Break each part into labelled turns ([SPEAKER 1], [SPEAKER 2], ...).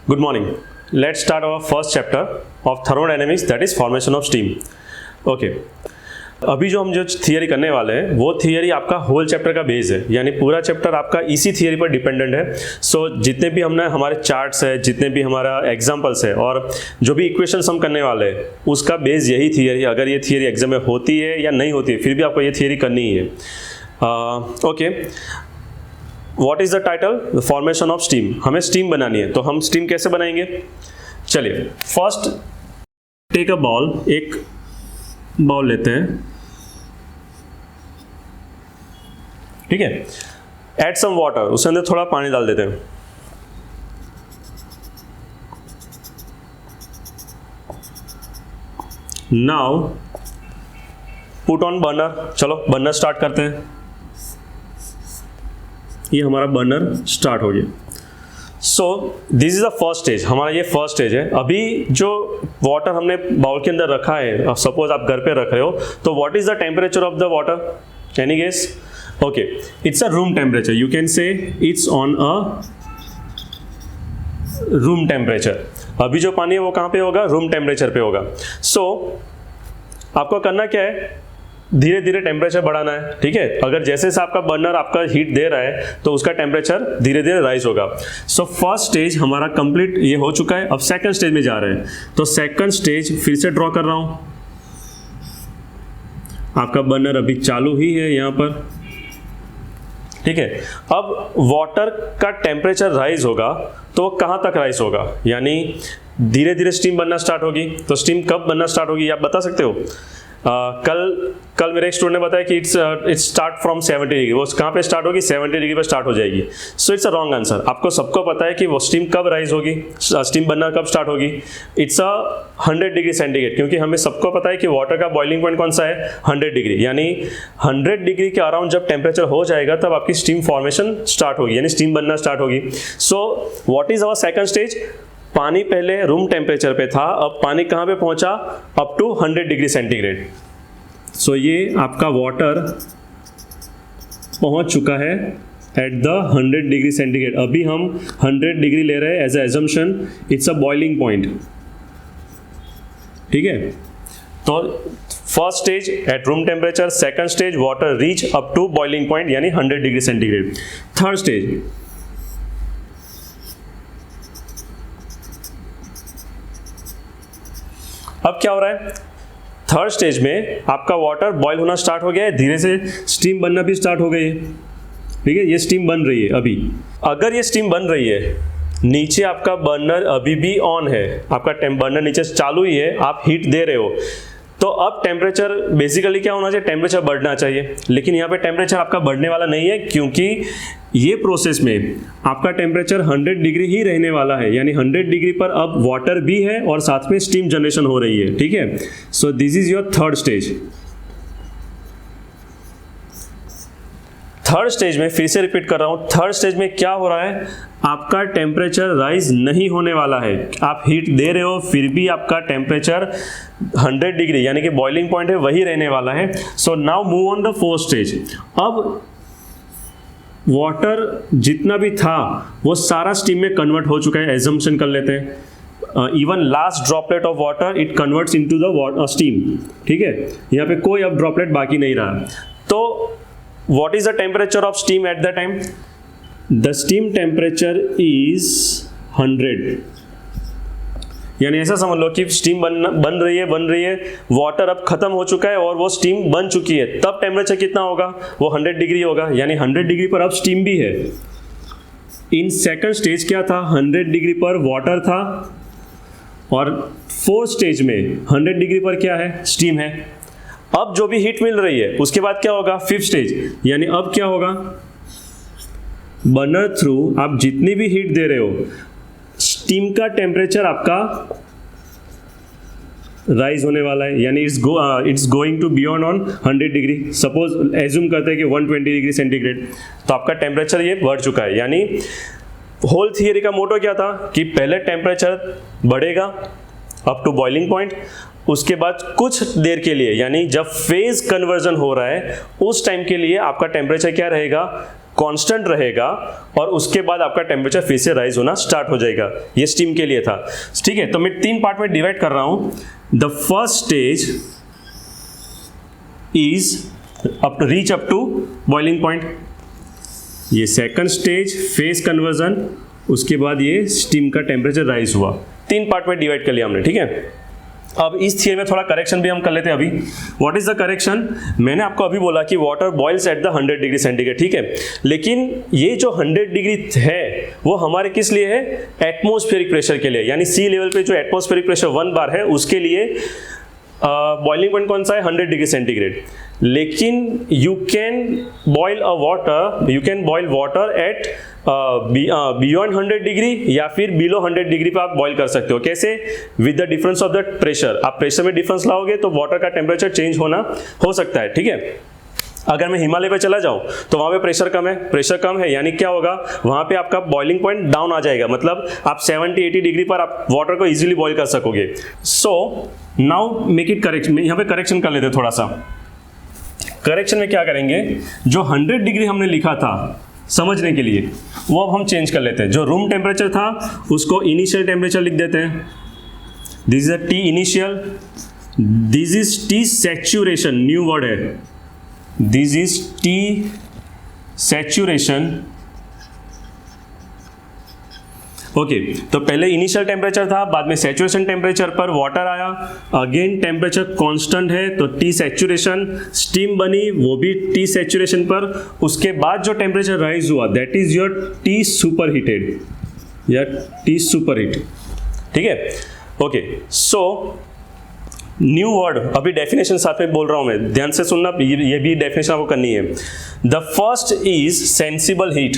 [SPEAKER 1] Good morning. Let's start our first chapter of thermodynamics, that is formation of steam. Okay. अभी जो हम theory करने वाले हैं वो थियरी आपका होल चैप्टर का बेस है, यानी पूरा चैप्टर आपका इसी थियरी पर डिपेंडेंट है. सो जितने भी हमने हमारे चार्ट्स है, जितने भी हमारा एग्जांपल्स है और जो भी इक्वेशंस हम करने वाले हैं उसका बेस यही थियरी है. अगर ये थियरी एग्जाम में होती है या नहीं होती है फिर भी आपको ये थियरी करनी ही है. Okay, what is the title? The formation of steam. हमें स्टीम बनानी है, तो हम स्टीम कैसे बनाएंगे? चलिए, फर्स्ट टेक अ बॉल. एक बाउल लेते हैं, ठीक है. ऐड सम वाटर, उसके अंदर थोड़ा पानी डाल देते हैं. Now put on burner. चलो बर्नर स्टार्ट करते हैं. ये हमारा बर्नर स्टार्ट हो गया. So this is the first stage. हमारा ये फर्स्ट स्टेज है. अभी जो वाटर हमने बाउल के अंदर रखा है, सपोज आप घर पे रख रहे हो, तो what is the temperature of the water? Any guess? Okay, it's a room temperature. You can say it's on a room temperature. अभी जो पानी है वो कहाँ पे होगा? रूम टेम्परेचर पे होगा. सो आपको करना क्या है? धीरे धीरे टेम्परेचर बढ़ाना है, ठीक है. अगर जैसे से आपका बर्नर आपका हीट दे रहा है तो उसका टेम्परेचर धीरे धीरे राइज होगा. सो फर्स्ट स्टेज हमारा कंप्लीट ये हो चुका है. अब सेकंड स्टेज में जा रहे हैं. तो सेकंड स्टेज फिर से ड्रॉ कर रहा हूं. आपका बर्नर अभी चालू ही है यहां पर, ठीक है. अब वाटर का टेम्परेचर राइज होगा तो कहां तक राइज होगा? यानी धीरे धीरे स्टीम बनना स्टार्ट होगी. तो स्टीम कब बनना स्टार्ट होगी आप बता सकते हो? कल मेरे एक स्टूडेंट ने बताया कि इट्स स्टार्ट फ्रॉम 70 डिग्री. वो कहाँ पे स्टार्ट होगी? 70 डिग्री पे स्टार्ट हो जाएगी. So it's a wrong answer. आपको सबको पता है कि वो स्टीम कब राइज होगी, स्टीम बनना कब स्टार्ट होगी. इट्स अ 100 डिग्री सेंटीग्रेड, क्योंकि हमें सबको पता है कि वाटर का बॉइलिंग पॉइंट कौन सा है? 100 डिग्री. यानी 100 डिग्री के अराउंड जब टेम्परेचर हो जाएगा तब आपकी स्टीम फॉर्मेशन स्टार्ट होगी, यानी स्टीम बनना स्टार्ट होगी. So what is our second stage? पानी पहले रूम टेम्परेचर पे था, अब पानी कहाँ पे पहुंचा? Up to 100 degree centigrade. So ये आपका वाटर पहुंच चुका है एट द 100 डिग्री सेंटीग्रेड. अभी हम 100 डिग्री ले रहे हैं as a assumption. It's a boiling point, ठीक है. तो first stage at room temperature, second stage water reach up to boiling point यानी 100 डिग्री सेंटीग्रेड. थर्ड स्टेज, अब क्या हो रहा है? थर्ड स्टेज में आपका वाटर बॉयल होना स्टार्ट हो गया है, धीरे से स्टीम बनना भी स्टार्ट हो गई है, ठीक है. ये स्टीम बन रही है अभी. अगर ये स्टीम बन रही है, नीचे आपका बर्नर अभी भी ऑन है, आपका बर्नर नीचे चालू ही है, आप हीट दे रहे हो, तो अब टेम्परेचर बेसिकली क्या होना चाहिए? टेम्परेचर बढ़ना चाहिए. लेकिन यहाँ पे टेम्परेचर आपका बढ़ने वाला नहीं है, क्योंकि ये प्रोसेस में आपका टेम्परेचर 100 डिग्री ही रहने वाला है. यानी 100 डिग्री पर अब वाटर भी है और साथ में स्टीम जनरेशन हो रही है, ठीक है. So this is your third stage. Third stage में फिर से रिपीट कर रहा हूं, थर्ड स्टेज में क्या हो रहा है? आपका टेम्परेचर राइज नहीं होने वाला है. आप हीट दे रहे हो फिर भी आपका टेम्परेचर 100 डिग्री यानी कि बॉइलिंग पॉइंट है वही रहने वाला है. So now move on the fourth stage. अब वाटर जितना भी था वो सारा स्टीम में कन्वर्ट हो चुका है. एजम्पशन कर लेते हैं, even last droplet of water it converts into the steam, ठीक है. यहाँ पे कोई अब ड्रॉपलेट बाकी नहीं रहा. तो what is the temperature of steam at that time? The steam temperature is 100. यानी ऐसा समझ लो कि स्टीम बन रही है, वाटर अब खत्म हो चुका है और वो स्टीम बन चुकी है. तब टेम्परेचर कितना होगा? वो 100 डिग्री होगा. यानी 100 डिग्री पर अब स्टीम भी है. इन सेकंड स्टेज क्या था? 100 डिग्री पर वाटर था और फोर्थ स्टेज में 100 डिग्री पर क्या है? स्टीम है. अब जो भी हीट मिल रही है उसके बाद क्या होगा? Fifth stage. यानी अब क्या होगा? बर्नर थ्रू आप जितनी भी हीट दे रहे हो, स्टीम का टेम्परेचर आपका राइज होने वाला है. यानी it's going to beyond on 100 degree. Suppose assume करते हैं कि 120 डिग्री सेंटीग्रेड, तो आपका टेम्परेचर ये बढ़ चुका है. यानी होल थियरी का मोटो क्या था कि पहले टेम्परेचर बढ़ेगा अप टू बॉइलिंग पॉइंट, उसके बाद कुछ देर के लिए यानी जब फेज कन्वर्जन हो रहा है उस टाइम के लिए आपका टेम्परेचर क्या रहेगा? कांस्टेंट रहेगा और उसके बाद आपका टेम्परेचर फिर से राइज होना स्टार्ट हो जाएगा। ये स्टीम के लिए था, ठीक है। तो मैं 3 पार्ट में डिवाइड कर रहा हूं। The first stage is reach up to boiling point, ये सेकंड स्टेज फेज कन्वर्जन, उसके बाद ये स्टीम का टेम्परेचर राइज हुआ। 3 पार्ट में डिवाइड कर लिया हमने, ठीक है। अब इस थियरी में थोड़ा करेक्शन भी हम कर लेते हैं अभी। What is the correction? मैंने आपको अभी बोला कि water boils at the 100 degree centigrade, ठीक है, लेकिन ये जो 100 डिग्री है वो हमारे किस लिए है? एटमॉस्फेरिक प्रेशर के लिए, यानी सी लेवल पे जो एटमॉस्फेरिक प्रेशर 1 बार है उसके लिए बॉइलिंग पॉइंट कौन सा है? 100 डिग्री सेंटीग्रेड। लेकिन you can boil water at beyond 100 degree या फिर बिलो 100 डिग्री पे आप बॉईल कर सकते हो। कैसे? With the difference of the pressure. आप प्रेशर में डिफरेंस लाओगे तो वाटर का टेम्परेचर चेंज हो सकता है, ठीक है। अगर मैं हिमालय पे चला जाऊं तो वहां पे प्रेशर कम है, यानी क्या होगा? वहां पे आपका बॉइलिंग पॉइंट डाउन आ जाएगा, मतलब आप 70-80 डिग्री पर आप वाटर को इजीली बॉईल कर सकोगे। So now make it correction. यहाँ पे करेक्शन कर लेते थोड़ा सा। करेक्शन में क्या करेंगे? जो 100 डिग्री हमने लिखा था समझने के लिए, वो अब हम चेंज कर लेते हैं। जो रूम टेम्परेचर था उसको इनिशियल टेम्परेचर लिख देते हैं। This is a T initial, this is T saturation, new word है। This is T saturation. Okay, तो पहले इनिशियल टेम्परेचर था, बाद में सैचुरेशन टेम्परेचर पर वाटर आया, अगेन टेम्परेचर कांस्टेंट है तो टी सैचुरेशन, स्टीम बनी वो भी टी सैचुरेशन पर, उसके बाद जो टेम्परेचर राइज हुआ that is your T super heated या टी सुपर हीट, ठीक है। ओके, सो न्यू वर्ड, अभी डेफिनेशन साथ में बोल रहा हूं मैं, ध्यान से सुनना, ये भी डेफिनेशन आपको करनी है। The first is sensible heat.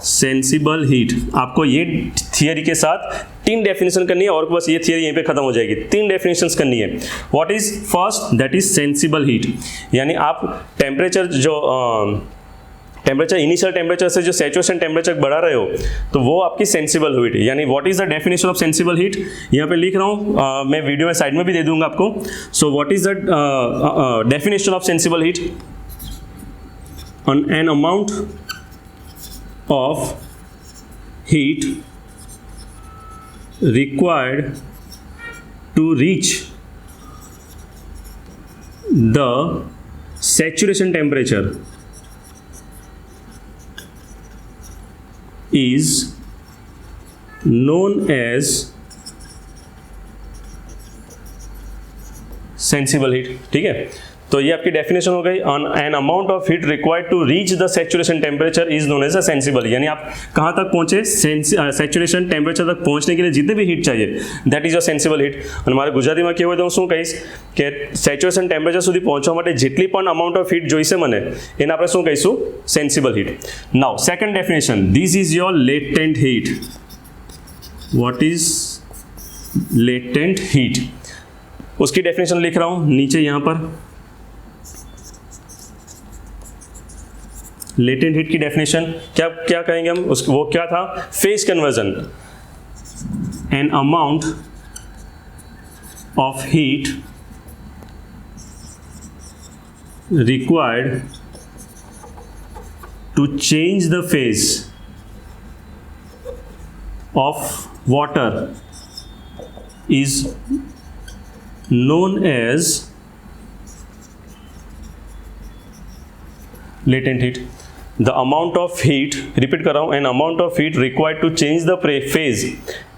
[SPEAKER 1] Sensible heat, आपको ये थियरी के साथ 3 डेफिनेशन करनी है और बस ये थियरी यहीं पे खत्म हो जाएगी। 3 डेफिनेशंस करनी है। What is first? That is sensible heat, यानी आप टेम्परेचर इनिशियल टेम्परेचर से जो सैचुरेशन टेम्परेचर बढ़ा रहे हो तो वो आपकी सेंसिबल हीट है। यानी what is the definition of sensible heat? यहाँ पे लिख रहा हूँ, मैं वीडियो में साइड में भी दे दूंगा आपको। So what is the definition of sensible heat? An amount of heat required to reach the saturation temperature is known as sensible heat, ठीक है। तो ये आपकी डेफिनेशन हो गई। An amount of heat required to reach the saturation temperature is known as a sensible, यानी आप कहाँ तक पहुंचे? सैचुरेशन टेम्परेचर तक पहुंचने के लिए जितने भी हीट चाहिए that is a sensible heat. અને મારે ગુજરાતીમાં કહેવું હોય તો હું શું કહીશ કે સેચ્યુરેશન ટેમ્પરેચર સુધી પહોંચવા માટે જેટલી પણ અમાઉન્ટ ઓફ હીટ જોઈશે મને એને આપણે શું કહીશું? Sensible heat. Now second definition, this is your latent heat. What is latent heat? उसकी डेफिनेशन लिख रहा हूँ नीचे यहाँ पर। लेटेंट हीट की डेफिनेशन क्या कहेंगे हम? वो क्या था? Phase conversion. An amount of heat required to change the phase of water is known as latent heat. The amount of heat, repeat कर रहा हूं, an amount of heat required to change the phase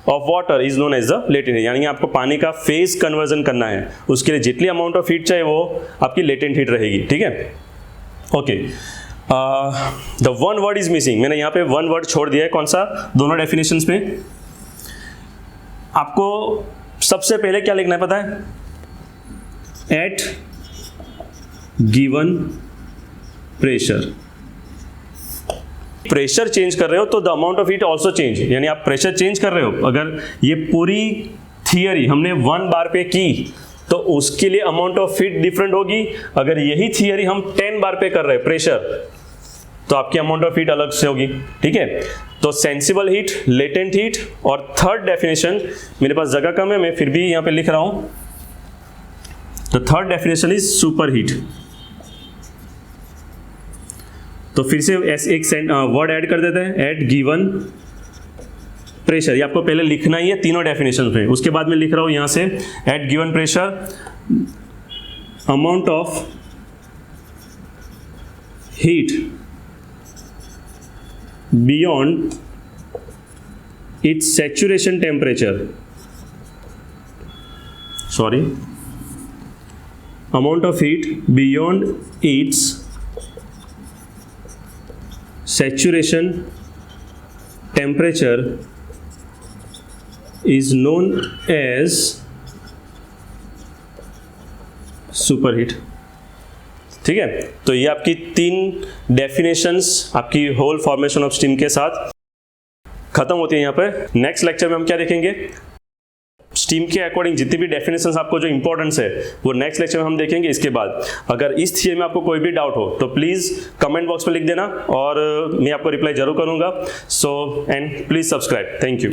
[SPEAKER 1] of water is known as the latent heat, यानी आपको पानी का phase conversion करना है, उसके लिए जितनी अमाउंट ऑफ हीट चाहिए वो आपकी लेटेंट हीट रहेगी, ठीक है। Okay, the one word is missing, मैंने यहाँ पे वन वर्ड छोड़ दिया है। कौन सा? दोनों डेफिनेशंस में आपको सबसे पहले क्या लिखना है पता है? एट गिवन प्रेशर चेंज कर रहे हो तो the amount of heat also change, यानी आप प्रेशर चेंज कर रहे हो। अगर ये पूरी थियरी हमने 1 बार पे की तो उसके लिए अमाउंट ऑफ हीट डिफरेंट होगी। अगर यही थियरी हम 10 बार पे कर रहे हैं प्रेशर तो आपकी अमाउंट ऑफ हीट अलग से होगी, ठीक है। तो सेंसिबल हीट, लेटेंट हीट, और थर्ड डेफिनेशन, मेरे पास जगह कम है मैं फिर भी यहाँ पे लिख रहा हूँ। The third definition is super heat. तो फिर से एक वर्ड ऐड कर देते हैं, एट गिवन प्रेशर। ये आपको पहले लिखना ही है तीनों डेफिनेशन में, उसके बाद मैं लिख रहा हूं यहां से at given pressure amount of heat beyond its saturation temperature, sorry, amount of heat beyond its saturation temperature is known as superheat। ठीक है, तो ये आपकी 3 डेफिनेशंस आपकी होल फॉर्मेशन ऑफ स्टीम के साथ खत्म होती है। यहाँ पर नेक्स्ट लेक्चर में हम क्या देखेंगे, स्टीम के अकॉर्डिंग जितनी भी डेफिनेशंस आपको जो इंपॉर्टेंस है वो नेक्स्ट लेक्चर में हम देखेंगे। इसके बाद अगर इस थियरी में आपको कोई भी डाउट हो तो प्लीज़ कमेंट बॉक्स में लिख देना और मैं आपको रिप्लाई जरूर करूंगा। So and please subscribe. Thank you.